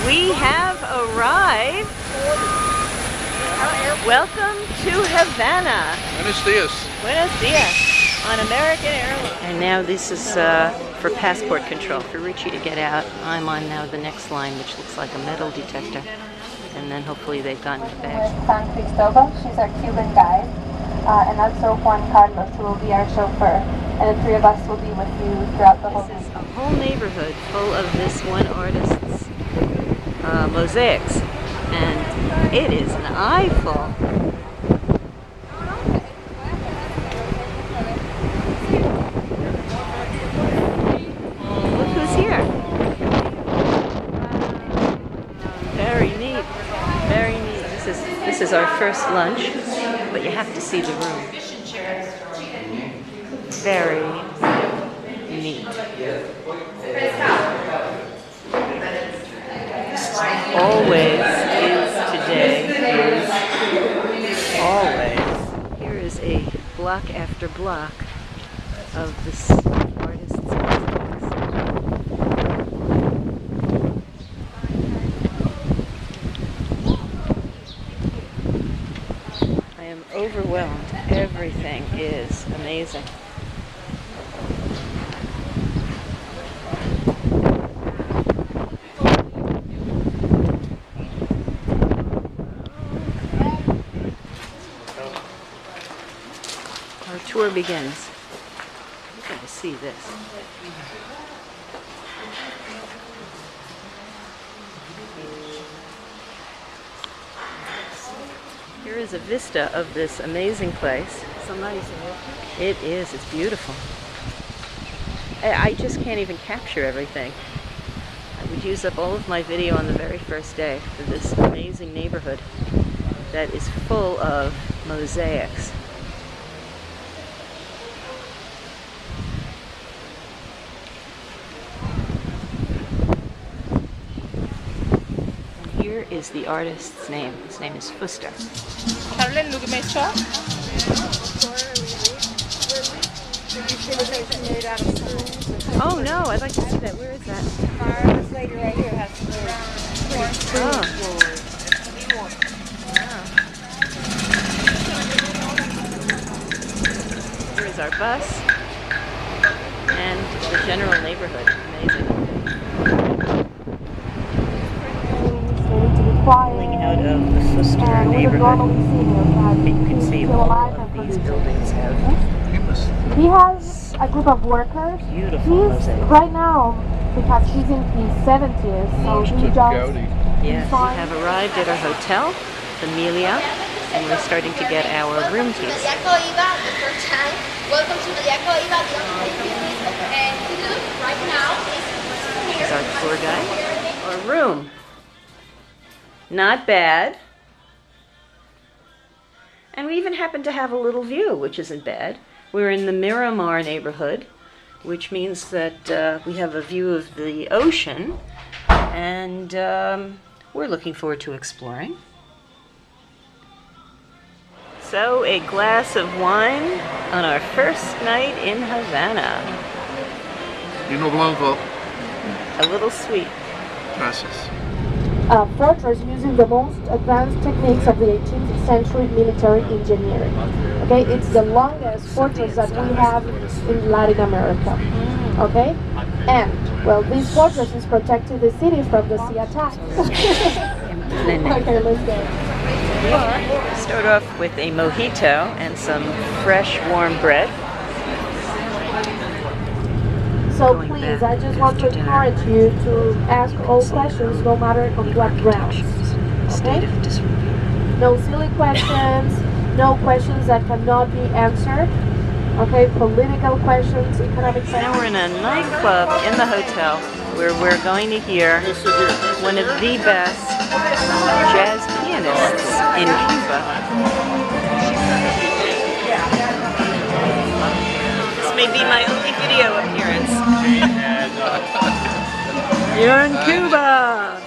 We have arrived. Welcome to Havana. Buenos dias. Buenos dias on American Airlines. And now this is for passport control for Richie to get out. I'm on now the next line, which looks like a metal detector. And then hopefully they've gotten the bags. San Cristobal, she's our Cuban guide. And also Juan Carlos, who will be our chauffeur. And the three of us will be with you throughout the whole day. This is a whole neighborhood full of this one artist's mosaics. And it is an eyeful. Look who's here. Very neat. Very neat. This is our first lunch, but you have to see the room. Very neat. Always is today is always. Here is a block after block of this artist's mosaics. I am overwhelmed. Everything is amazing. Our tour begins. You're going to see this. Here is a vista of this amazing place. So nice, isn't it? It is. It's beautiful. I just can't even capture everything. I would use up all of my video on the very first day for this amazing neighborhood that is full of mosaics. Here is the artist's name. His name is Fuster. Oh no, I'd like to see that. Where is that? This lady right here has Oh. Here is our bus and the general neighborhood. Amazing. Pulling out of the Fuster neighborhood. You can see all of these buildings have He has a group of workers. beautiful mosaics. Right now, because he's in his 70s, so he just... Yes, we have arrived at our hotel, the Melia, and we're starting to get our room keys. Welcome to the and right now This is our tour guide. Our room. Not bad. And we even happen to have a little view, which isn't bad. We're in the Miramar neighborhood, which means that we have a view of the ocean, and we're looking forward to exploring. So, a glass of wine on our first night in Havana. Vino blanco. A little sweet. Gracias. A fortress using the most advanced techniques of the 18th century military engineering. Okay, it's the longest fortress that we have in Latin America. Okay, and well, this fortress is protecting the city from the sea attack. Okay, let's go. Start off with a mojito and some fresh warm bread. So please, I just want to encourage you to ask all questions, no matter on what grounds. Okay? No silly questions, no questions that cannot be answered. Okay, political questions, economic questions. Now we're in a nightclub in the hotel where we're going to hear one of the best jazz pianists in Cuba. This may be my only video appearance. You're in Cuba!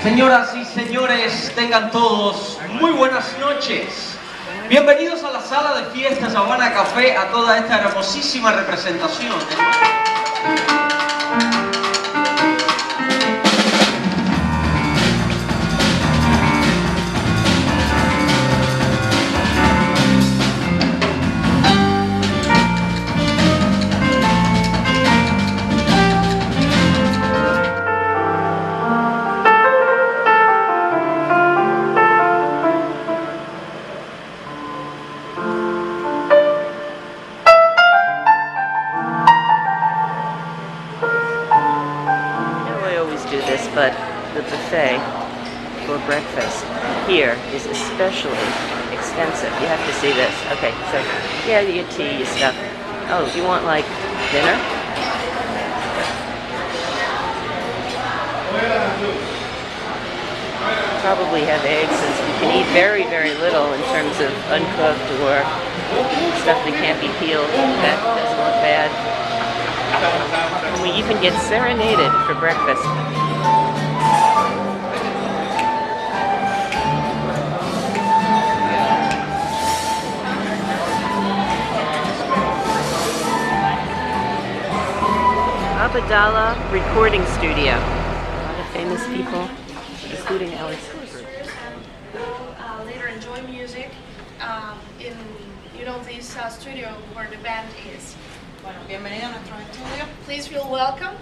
Señoras y señores, tengan todos muy buenas noches. Bienvenidos a la sala de fiestas Habana Café, a toda esta hermosísima representación. but the buffet for breakfast here is especially extensive. You have to see this. Okay, so yeah, you get tea, your stuff. Oh, do you want like dinner? Probably have eggs, since you can eat very, very little in terms of uncooked or stuff that can't be peeled. That doesn't look bad. And we even get serenaded for breakfast. Abadala Recording Studio. A lot of famous people, including Alex. Later enjoy music in this studio where the band is. Bueno, bienvenido a nuestro estudio. Please feel welcome.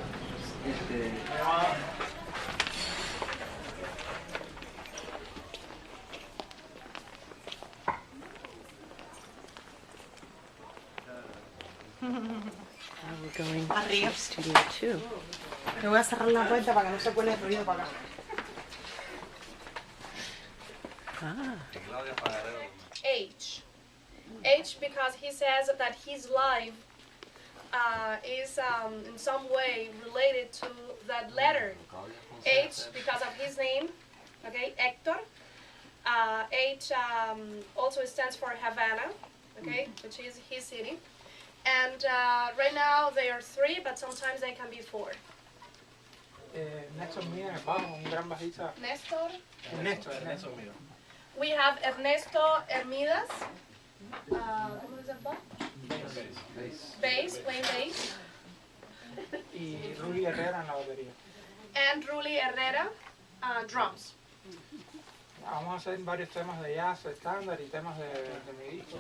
Now we're going Arriba. to Studio 2. Le voy a cerrar la puerta para que no se cuele el ruido para acá. Ah, H. H because he says that his life is in some way related to that letter. H because of his name, okay, Hector. H also stands for Havana, okay, which is his city. And right now they are 3, but sometimes they can be 4. Néstor mío en el bajo, un gran bajista. Nestor. Ernesto mío. We have Ernesto Hermidas. ¿Cómo es el bajo? Bass, playing bass. Y Ruli Herrera en la batería. And Ruli Herrera, drums. Vamos a hacer varios temas de jazz estándar y temas de mi disco.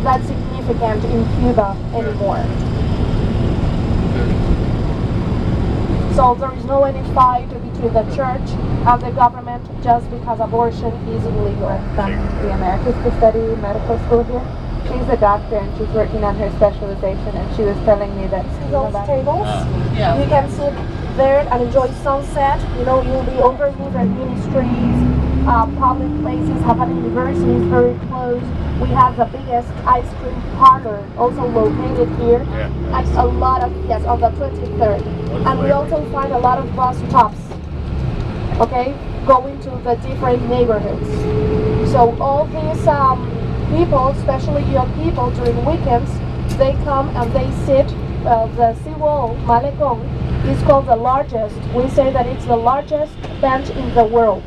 That's significant in Cuba anymore. So there is no any fight between the church and the government just because abortion is illegal. The Americans to study medical school here. She's a doctor and she's working on her specialization, and she was telling me that those tables, you can sit there and enjoy sunset. You know, you'll be overlooked at ministries, public places. Havana University is very close. We have the biggest ice cream parlor also located here, and a lot of, yes, on the 23rd. And we also find a lot of bus stops, okay, going to the different neighborhoods. So all these people, especially young people, during weekends, they come and they sit. The seawall, Malecón, is called the largest. We say that it's the largest bench in the world.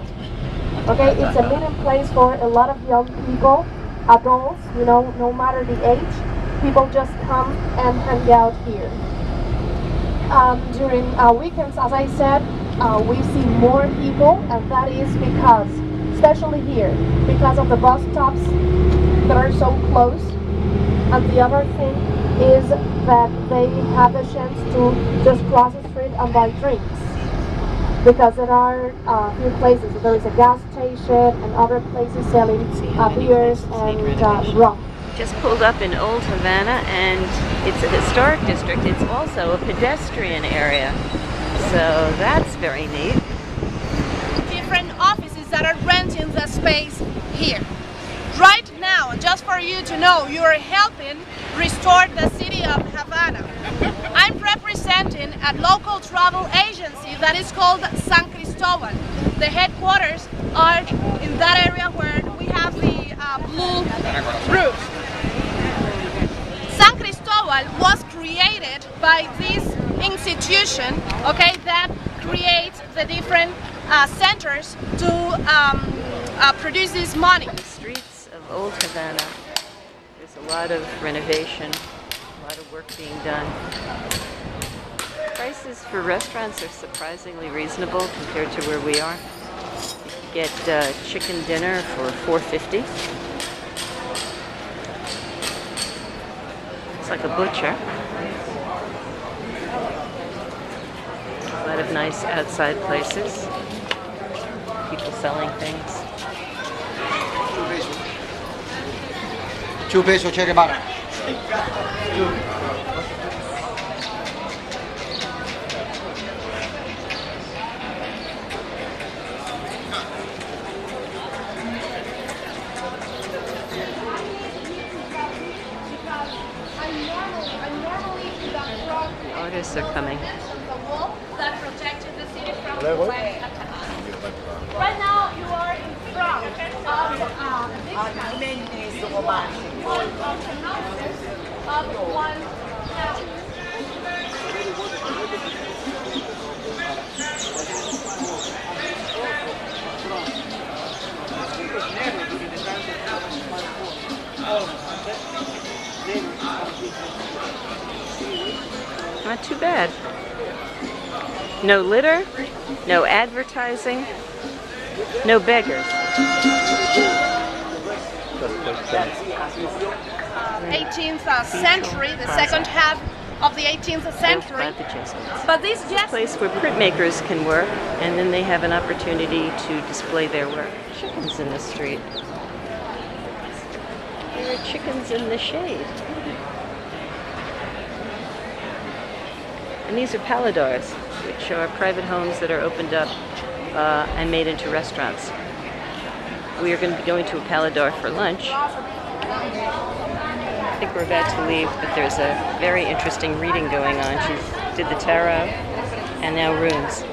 Okay, it's a meeting place for a lot of young people, adults, you know, no matter the age. People just come and hang out here. During weekends, as I said, we see more people, and that is because, especially here, because of the bus stops that are so close. And the other thing is that they have a chance to just cross the street and buy drinks. Because there are a few places, there is a gas station and other places selling beers and rum. just pulled up in Old Havana, and it's a historic district. It's also a pedestrian area, so that's very neat. Different offices that are renting the space here. Right now, just for you to know, you are helping restore the city of Havana. I'm representing a local travel agency that is called San Cristobal. The headquarters are in that area where we have the blue roof. San Cristobal was created by this institution, okay, that creates the different centers to produce this money. The streets of Old Havana, there's a lot of renovation, a lot of work being done. Prices for restaurants are surprisingly reasonable compared to where we are. You get chicken dinner for $4.50. It's like a butcher. A lot of nice outside places. People selling things. 2 pesos, cheque para. The artists are coming. The wall that protected the city from the attack. Right now you are in front of this house of one house. Not too bad. No litter, no advertising, no beggars. 18th century, the second half of the 18th century. But this A place where printmakers can work, and then they have an opportunity to display their work. Chickens in the street. There are chickens in the shade. And these are paladars, which are private homes that are opened up and made into restaurants. We are going to be going to a paladar for lunch. I think we're about to leave, but there's a very interesting reading going on. She did the tarot and now runes.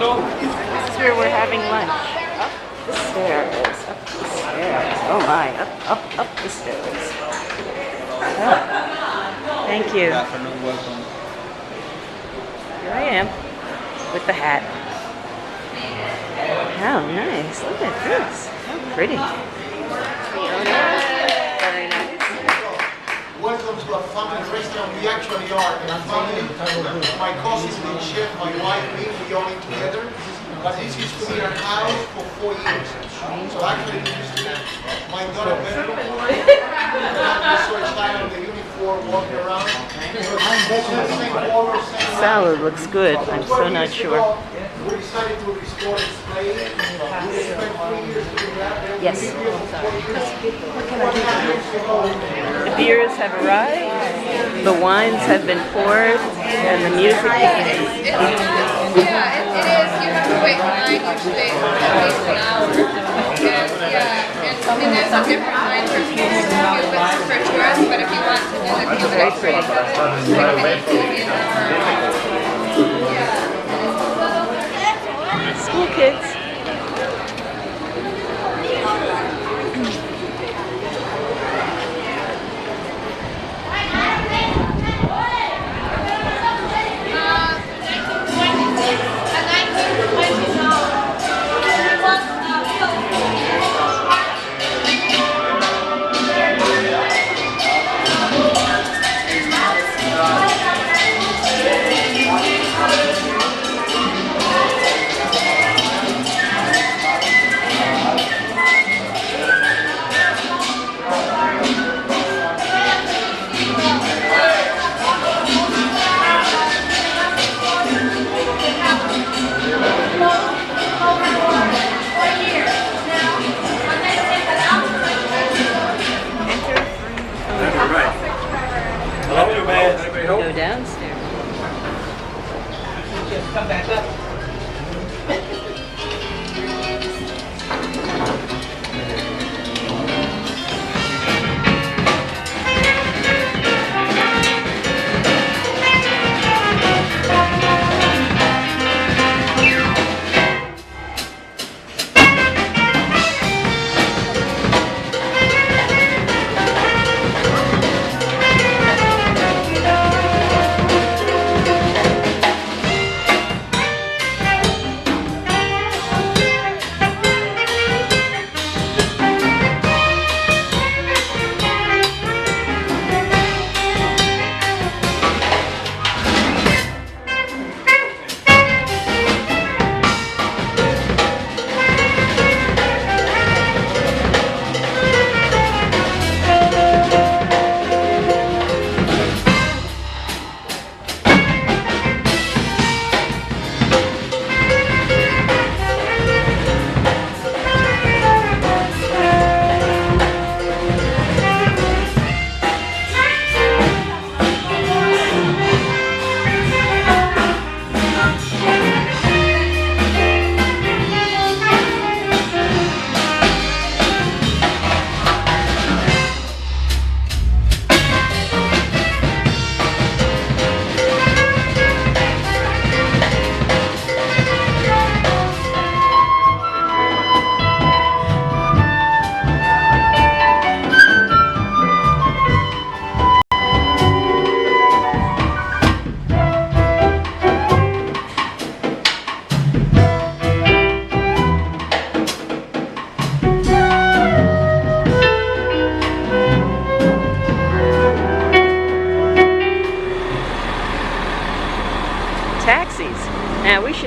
This is where we're having lunch. Up the stairs, up the stairs. Oh my, up the stairs. Oh. Thank you. Here I am with the hat. How nice. Look at this. How pretty. Very nice. Welcome to a family restaurant. We actually are a family. My cousin, the chef, my wife, me, we all eat together. But this used to be our house for 4 years. So actually, this used to be my daughter bedroom. I saw a child in the uniform walking around. Salad looks good. I'm so not sure. We decided to restore display. We spent 3 years doing that. Yes. The beers have arrived, the wines have been poured, and the music begins. Yeah, it is. You have to wait in line usually at least an hour. And yeah, and I mean there's a different line for people for tourists, but if you want to do the Cuban experience, School kids.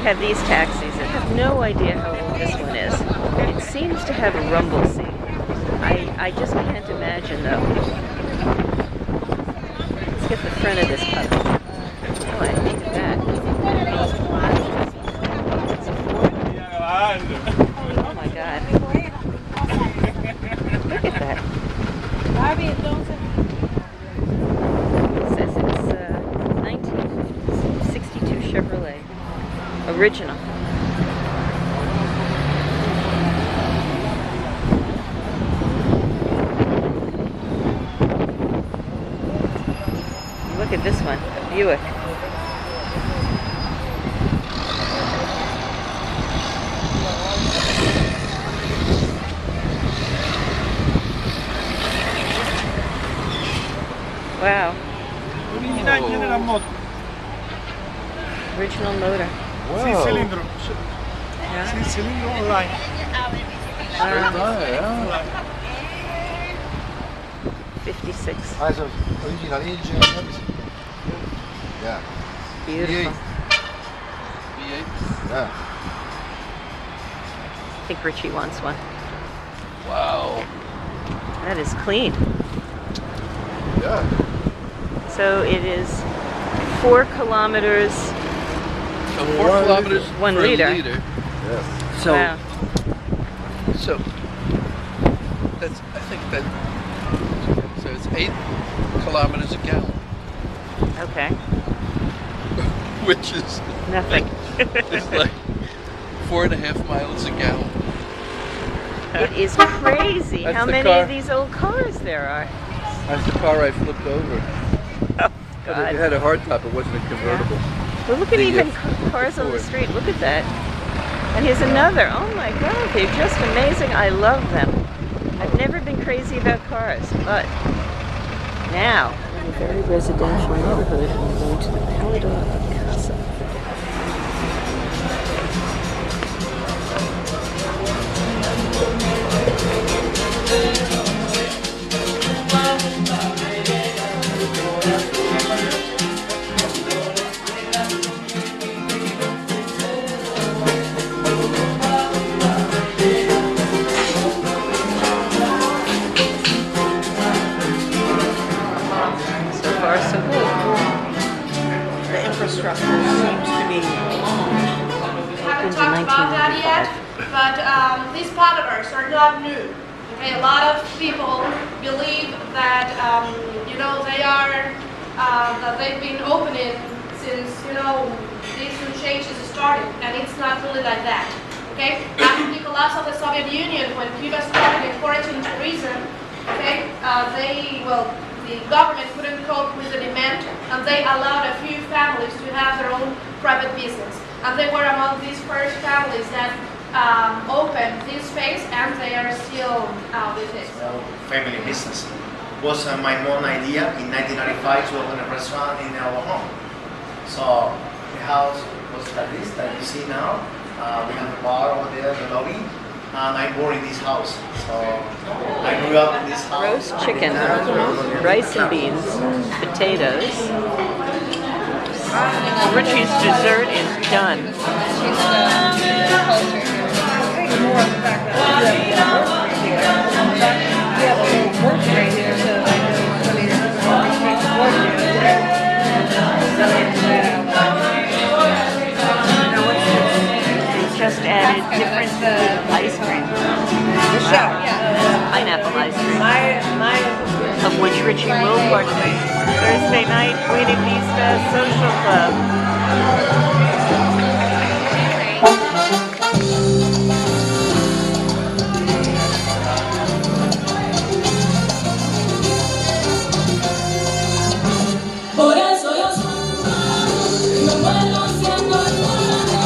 have these taxis. I have no idea how old this one is. It seems to have a rumble seat. I just can't imagine though. Let's get the front of this puppy. Oh, I look at that. Oh my God. Look at that. It says it's 1962 Chevrolet. Original. Look at this one, a Buick. Wow. Original motor. Wow. Sin cilindro. Yeah. Sin cilindro online. Yeah. 56. Also original engine and everything. Yeah. Beautiful. Yeah. I think Richie wants one. Wow. That is clean. Yeah. So it is 4 kilometers. So 4 kilometers 1 per liter. Yes. So, Wow. so that's, I think that, so it's 8 kilometers a gallon, Okay. which is Nothing. it's like 4.5 miles a gallon. It is crazy That's how the many car. of these old cars there are. That's the car I flipped over. Oh, But God. it had a hardtop, it wasn't a convertible. But look at The, even cars on the Ford. street. Look at that. And here's another. Oh my God, they're just amazing. I love them. I've never been crazy about cars, but now. In a very residential neighborhood, I'm going to the Paladar Casa. So far, so good. The infrastructure seems to be Haven't talked about that yet, but these paladars are not new. Okay, a lot of people believe that they are that they've been opening since these new changes started, and it's not really like that. Okay, after the collapse of the Soviet Union, when Cuba started encouraging tourism, okay, the government couldn't cope with the demand, and they allowed a few families to have their own private business. And they were among these first families that opened this space, and they are still with it. Well, family business. Was my mom's idea in 1995 to open a restaurant in our home. So the house was like this that you see now. We have a bar over there in the lobby. And I'm born in this house. So I grew up in this house. Roast chicken, rice and beans, potatoes. Richie's dessert is done. She's the culture here. more of the fact that we have a work right here, so I know some of your work They just added different ice cream. Pineapple ice cream. Of which Richie will partake. Thursday night, Buena Vista Social Club. Por eso yo soy cubano, no muero siendo cubano.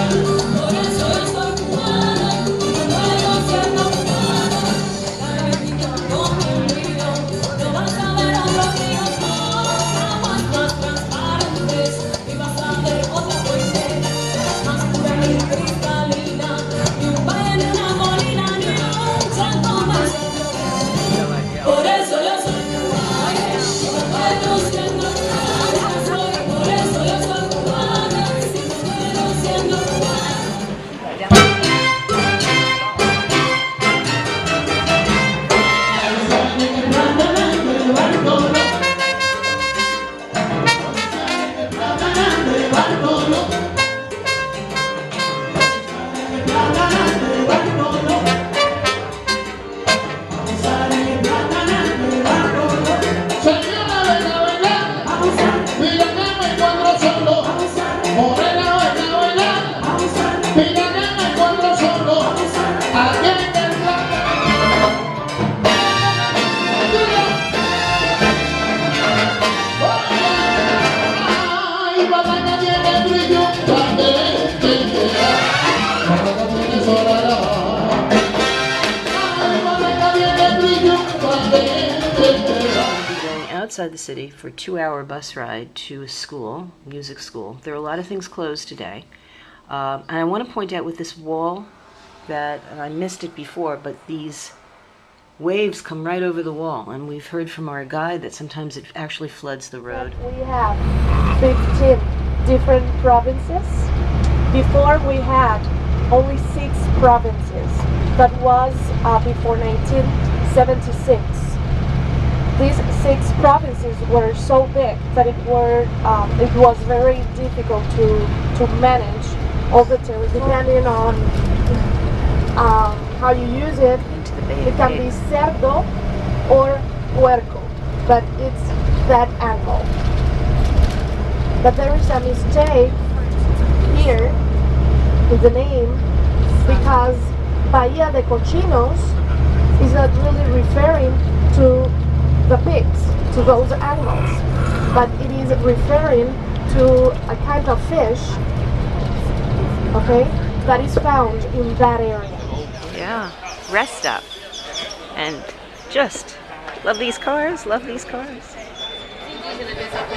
Por eso yo soy cubano, no muero siendo cubano. Dale niño conmigo, no vas a ver a los niños con aguas más transparentes y vas a ver otra poesía. Going outside the city for a 2-hour bus ride to a school, music school. There are a lot of things closed today. And I want to point out with this wall that, and I missed it before, but these waves come right over the wall. And we've heard from our guide that sometimes it actually floods the road. We have 15 different provinces. Before we had only 6 provinces. That was before 1976. These 6 provinces were so big that it was very difficult to manage all the territory. Depending on how you use it, it can be cerdo or puerco, but it's that animal. But there is a mistake here in the name, because Bahía de Cochinos is not really referring to the pigs, to those animals, but it is referring to a kind of fish, okay, that is found in that area. Yeah, rest stop. And just love these cars, love these cars.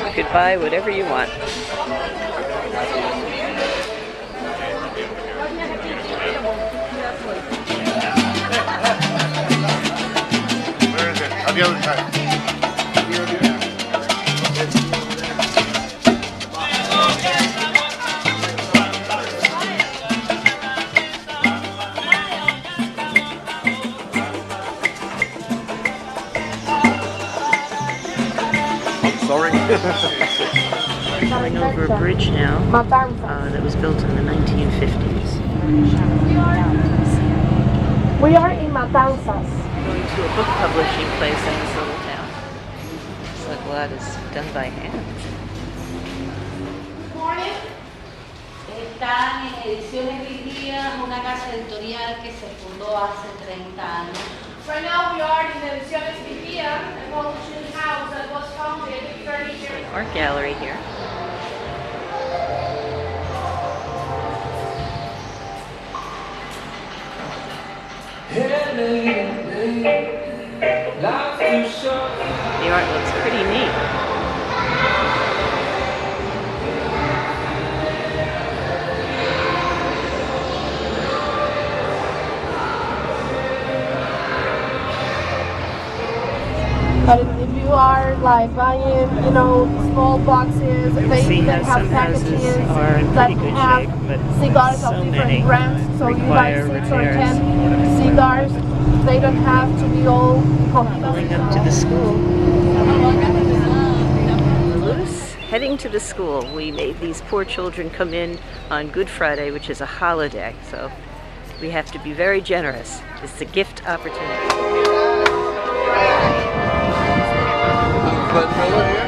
You could buy whatever you want. Where is it? On the other side. Sorry. Going over a bridge now that was built in the 1950s. We are in Matanzas. Going to a book publishing place in this little town. Looks like a lot is done by hand. Están en Ediciones Vigía, una casa editorial que se fundó hace 30 años. Right now we are in the Ediciones Vigía, a publishing house that was founded 30 years ago. Art gallery here. The art looks pretty neat. But if you are like buying, small boxes, they see even how have some packages houses are in that pretty good have shape, but cigars so of many different brands. So you buy require 6 or repairs. 10 cigars. They don't have to be all Pulling up to the school. Loose, heading to the school. We made these poor children come in on Good Friday, which is a holiday, so we have to be very generous. It's a gift opportunity. Glenvilla here?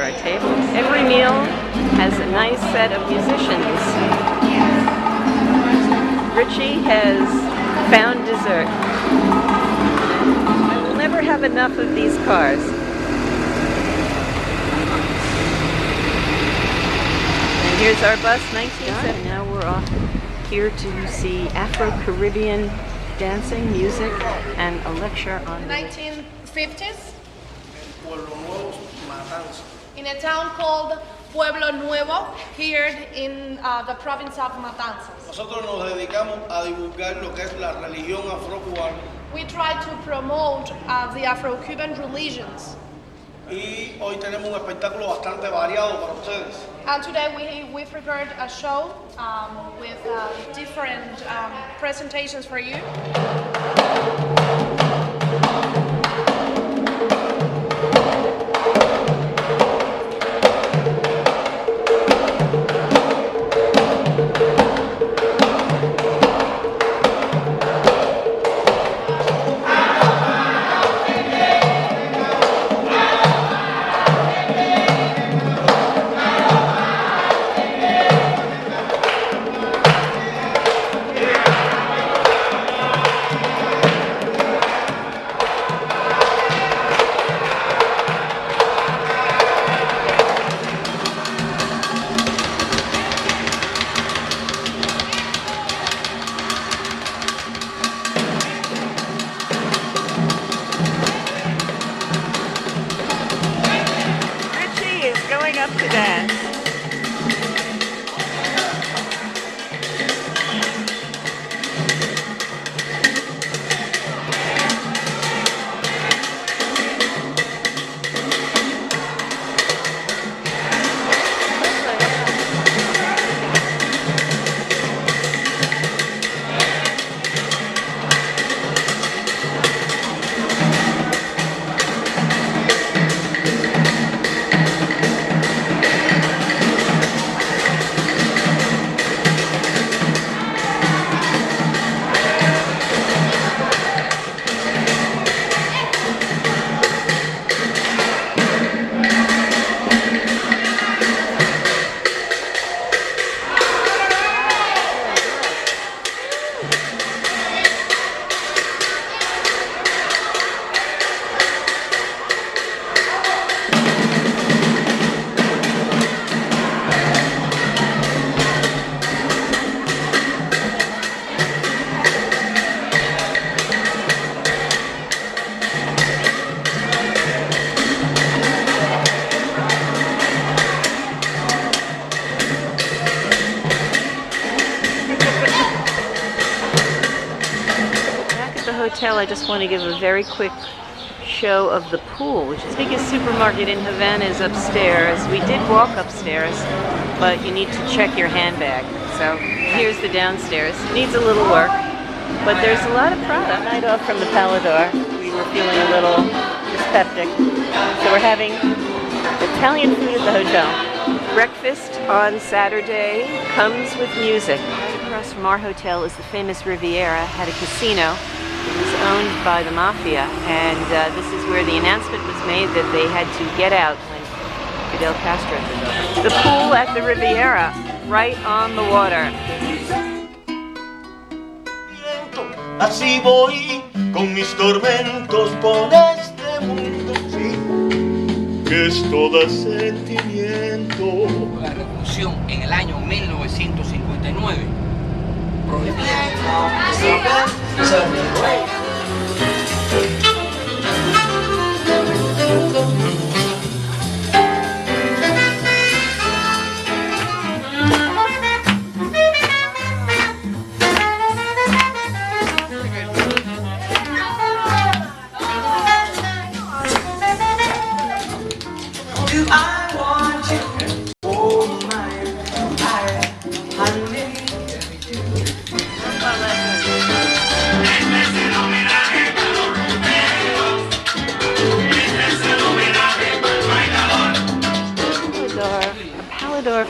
our tables. Every meal has a nice set of musicians. Richie has found dessert. I will never have enough of these cars. And here's our bus, 1970. Now we're off here to see Afro-Caribbean dancing, music, and a lecture on 1950s in a town called Pueblo Nuevo, here in the province of Matanzas. Nosotros nos dedicamos a divulgar lo que es la religión afrocubana. We try to promote the Afro-Cuban religions. Y hoy tenemos un espectáculo bastante variado para ustedes. And today we prepared a show with different presentations for you. Up to dance. Hotel, I just want to give a very quick show of the pool, which is the biggest supermarket in Havana is upstairs. We did walk upstairs, but you need to check your handbag. So here's the downstairs. It needs a little work, but there's a lot of product. Night off from the Palador. We were feeling a little dyspeptic, so we're having Italian food at the hotel. Breakfast on Saturday comes with music. Right across from our hotel is the famous Riviera, had a casino. It was owned by the mafia, and this is where the announcement was made that they had to get out when Fidel Castro took over. The pool at the Riviera, right on the water. Así voy con mis tormentos por este mundo, sí, que es todo sentimiento. La revolución en el año 1959 prohibía.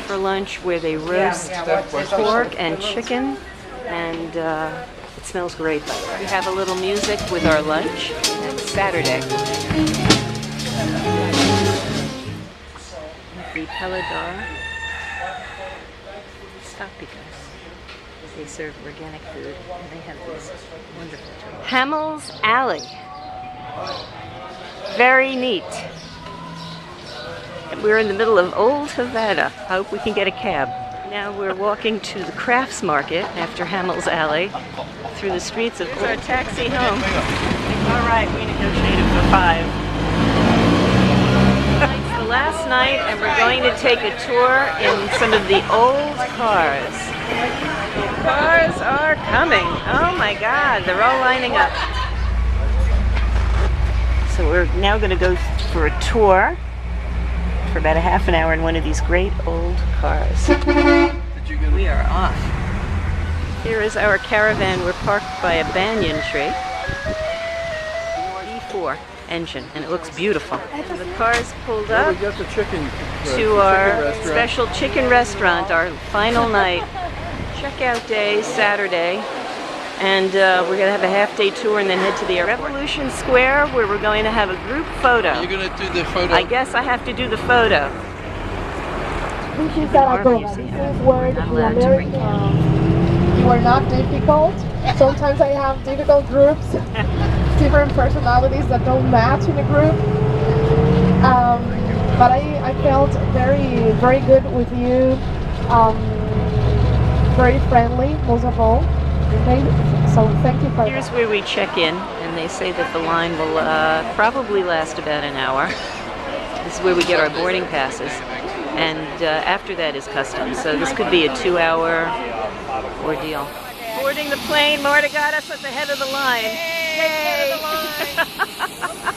For lunch, where they roast pork and chicken, and it smells great. We have a little music with our lunch. It's Saturday. the Paladar Stopicas. They serve organic food, and they have these wonderful tours. Hamel's Alley. Very neat. We're in the middle of Old Havana. I hope we can get a cab. Now we're walking to the Crafts Market after Hamel's Alley through the streets of... Here's our taxi home. All right, we negotiated for 5. It's the last night, and we're going to take a tour in some of the old cars. The cars are coming. Oh my God, they're all lining up. So we're now going to go for a tour for about a half an hour in one of these great old cars. We are off. Here is our caravan. We're parked by a banyan tree. E4 engine, and it looks beautiful. And the car's pulled up We got the chicken to our special chicken restaurant, our final night. Checkout day, Saturday. And we're going to have a half-day tour and then head to the Revolution Square, where we're going to have a group photo. You're going to do the photo? I guess I have to do the photo. This is Zaragoza. This is where the American were not difficult. Sometimes I have difficult groups, different personalities that don't match in a group. But I felt very, very good with you. Very friendly, most of all. So thank you for Here's where we check in, and they say that the line will probably last about an hour. This is where we get our boarding passes, and after that is customs. So this could be a 2-hour ordeal. Boarding the plane, Marta got us at the head of the line. Yay!